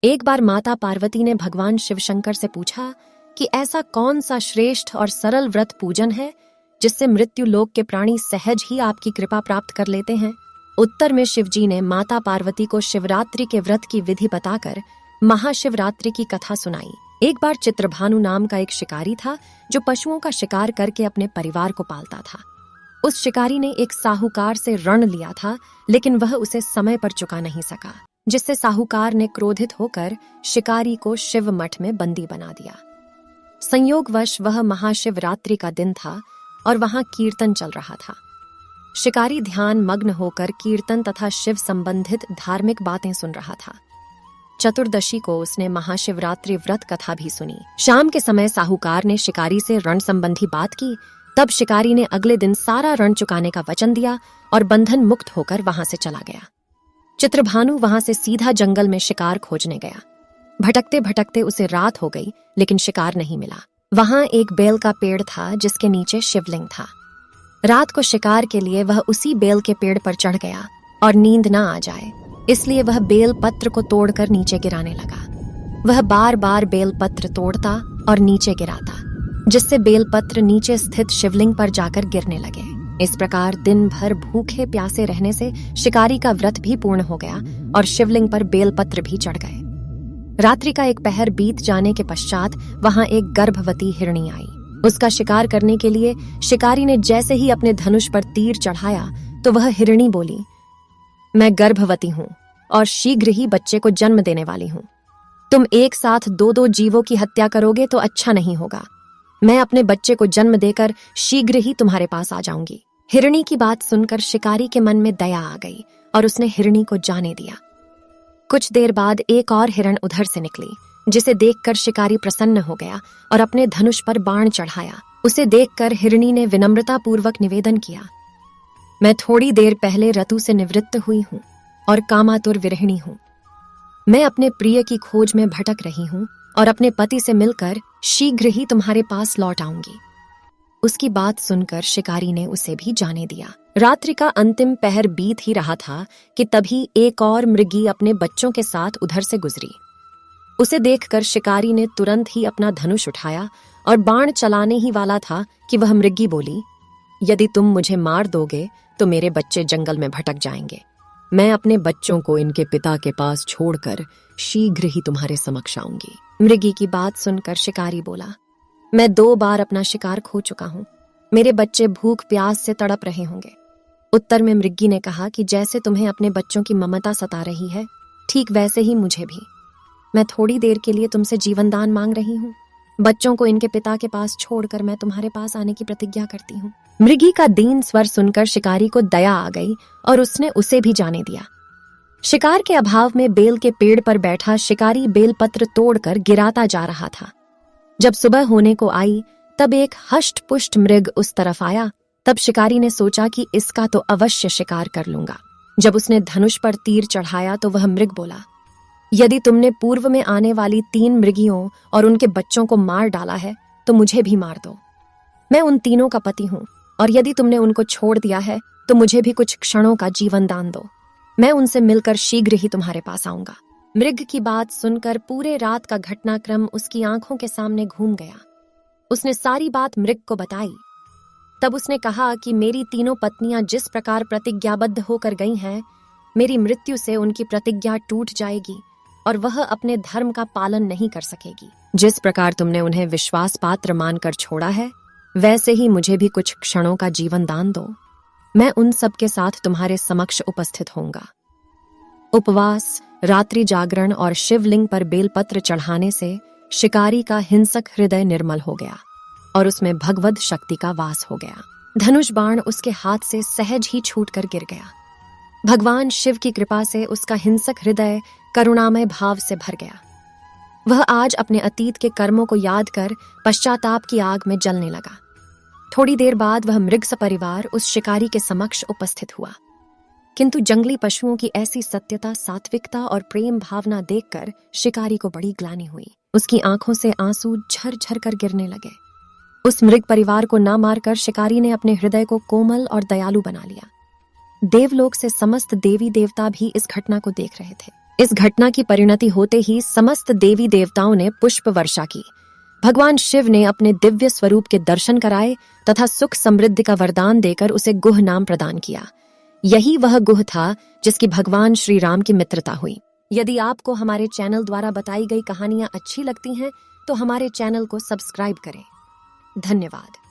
एक बार माता पार्वती ने भगवान शिव शंकर से पूछा कि ऐसा कौन सा श्रेष्ठ और सरल व्रत पूजन है जिससे मृत्यु लोक के प्राणी सहज ही आपकी कृपा प्राप्त कर लेते हैं। उत्तर में शिवजी ने माता पार्वती को शिवरात्रि के व्रत की विधि बताकर महाशिवरात्रि की कथा सुनाई। एक बार चित्रभानु नाम का एक शिकारी था जो पशुओं का शिकार करके अपने परिवार को पालता था। उस शिकारी ने एक साहूकार से ऋण लिया था, लेकिन वह उसे समय पर चुका नहीं सका, जिससे साहूकार ने क्रोधित होकर शिकारी को शिव मठ में बंदी बना दिया। संयोगवश वह महाशिवरात्रि का दिन था और वहां कीर्तन चल रहा था। शिकारी ध्यान मग्न होकर कीर्तन तथा शिव संबंधित धार्मिक बातें सुन रहा था। चतुर्दशी को उसने महाशिवरात्रि व्रत कथा भी सुनी। शाम के समय साहूकार ने शिकारी से ऋण संबंधी बात की। तब शिकारी ने अगले दिन सारा ऋण चुकाने का वचन दिया और बंधन मुक्त होकर वहां से चला गया। चित्रभानु वहां से सीधा जंगल में शिकार खोजने गया। भटकते भटकते उसे रात हो गई, लेकिन शिकार नहीं मिला। वहां एक बेल का पेड़ था जिसके नीचे शिवलिंग था। रात को शिकार के लिए वह उसी बेल के पेड़ पर चढ़ गया और नींद न आ जाए, इसलिए वह बेल पत्र को तोड़कर नीचे गिराने लगा। वह बार बार बेल पत्र तोड़ता और नीचे गिराता, जिससे बेल पत्र नीचे स्थित शिवलिंग पर जाकर गिरने लगे। इस प्रकार दिन भर भूखे प्यासे रहने से शिकारी का व्रत भी पूर्ण हो गया और शिवलिंग पर बेल पत्र भी चढ़ गए। रात्रि का एक पहर बीत जाने के पश्चात वहां एक गर्भवती हिरणी आई। उसका शिकार करने के लिए शिकारी ने जैसे ही अपने धनुष पर तीर चढ़ाया तो वह हिरणी बोली, मैं गर्भवती हूं और शीघ्र ही बच्चे को जन्म देने वाली हूं। तुम एक साथ दो दो जीवों की हत्या करोगे तो अच्छा नहीं होगा। मैं अपने बच्चे को जन्म देकर शीघ्र ही तुम्हारे पास आ जाऊंगी। हिरणी की बात सुनकर शिकारी के मन में दया आ गई और उसने हिरणी को जाने दिया। कुछ देर बाद एक और हिरण उधर से निकली, जिसे देखकर शिकारी प्रसन्न हो गया और अपने धनुष पर बाण चढ़ाया। उसे देखकर हिरणी ने विनम्रता पूर्वक निवेदन किया, मैं थोड़ी देर पहले ऋतु से निवृत्त हुई हूं और कामातुर विरहिणी हूं। मैं अपने प्रिय की खोज में भटक रही हूं और अपने पति से मिलकर शीघ्र ही तुम्हारे पास लौट आऊंगी। उसकी बात सुनकर शिकारी ने उसे भी जाने दिया। रात्रि का अंतिम पहर बीत ही रहा था कि तभी एक और मृगी अपने बच्चों के साथ उधर से गुजरी। उसे देखकर शिकारी ने तुरंत ही अपना धनुष उठाया और बाण चलाने ही वाला था कि वह मृगी बोली, यदि तुम मुझे मार दोगे तो मेरे बच्चे जंगल में भटक जाएंगे। मैं अपने बच्चों को इनके पिता के पास छोड़कर शीघ्र ही तुम्हारे समक्ष आऊंगी। मृगी की बात सुनकर शिकारी बोला, मैं 2 बार अपना शिकार खो चुका हूं। मेरे बच्चे भूख प्यास से तड़प रहे होंगे। उत्तर में मृगी ने कहा कि जैसे तुम्हें अपने बच्चों की ममता सता रही है, ठीक वैसे ही मुझे भी। मैं थोड़ी देर के लिए तुमसे जीवन दान मांग रही हूँ। बच्चों को इनके पिता के पास छोड़कर मैं तुम्हारे पास आने की प्रतिज्ञा करती हूँ। मृगी का दीन स्वर सुनकर शिकारी को दया आ गई और उसने उसे भी जाने दिया। शिकार के अभाव में बेल के पेड़ पर बैठा शिकारी बेलपत्र तोड़कर गिराता जा रहा था। जब सुबह होने को आई तब एक हष्ट पुष्ट मृग उस तरफ आया। तब शिकारी ने सोचा कि इसका तो अवश्य शिकार कर लूंगा। जब उसने धनुष पर तीर चढ़ाया तो वह मृग बोला, यदि तुमने पूर्व में आने वाली 3 मृगियों और उनके बच्चों को मार डाला है तो मुझे भी मार दो। मैं उन तीनों का पति हूं और यदि तुमने उनको छोड़ दिया है तो मुझे भी कुछ क्षणों का जीवन दान दो। मैं उनसे मिलकर शीघ्र ही तुम्हारे पास आऊंगा। मृग की बात सुनकर पूरे रात का घटनाक्रम उसकी आंखों के सामने घूम गया। उसने सारी बात मृग को बताई। तब उसने कहा कि मेरी तीनों पत्नियां जिस प्रकार प्रतिज्ञाबद्ध होकर गई हैं, मेरी मृत्यु से उनकी प्रतिज्ञा टूट जाएगी और वह अपने धर्म का पालन नहीं कर सकेगी। जिस प्रकार तुमने उन्हें विश्वास पात्र मानकर छोड़ा है, वैसे ही मुझे भी कुछ क्षणों का जीवन दान दो। मैं उन सब के साथ तुम्हारे समक्ष उपस्थित होऊंगा। उपवास, रात्रि जागरण और शिवलिंग पर बेलपत्र चढ़ाने से शिकारी का हिंसक हृदय निर्मल हो गया और उसमें भगवद शक्ति का वास हो गया। धनुष बाण उसके हाथ से सहज ही छूटकर गिर गया। भगवान शिव की कृपा से उसका हिंसक हृदय करुणामय भाव से भर गया। वह आज अपने अतीत के कर्मों को याद कर पश्चाताप की आग में जलने लगा। थोड़ी देर बाद वह मृग सपरिवार उस शिकारी के समक्ष उपस्थित हुआ, किंतु जंगली पशुओं की ऐसी सत्यता, सात्विकता और प्रेम भावना देखकर शिकारी को बड़ी ग्लानि हुई। उसकी आंखों से आंसू झरझर कर गिरने लगे। उस मृग परिवार को न मारकर शिकारी ने अपने हृदय को कोमल और दयालु बना लिया। देवलोक से समस्त देवी देवता भी इस घटना को देख रहे थे। इस घटना की परिणति होते ही समस्त देवी देवताओं ने पुष्प वर्षा की। भगवान शिव ने अपने दिव्य स्वरूप के दर्शन कराए तथा सुख समृद्धि का वरदान देकर उसे गुह नाम प्रदान किया। यही वह गुह था जिसकी भगवान श्री राम की मित्रता हुई। यदि आपको हमारे चैनल द्वारा बताई गई कहानियां अच्छी लगती हैं तो हमारे चैनल को सब्सक्राइब करें। धन्यवाद।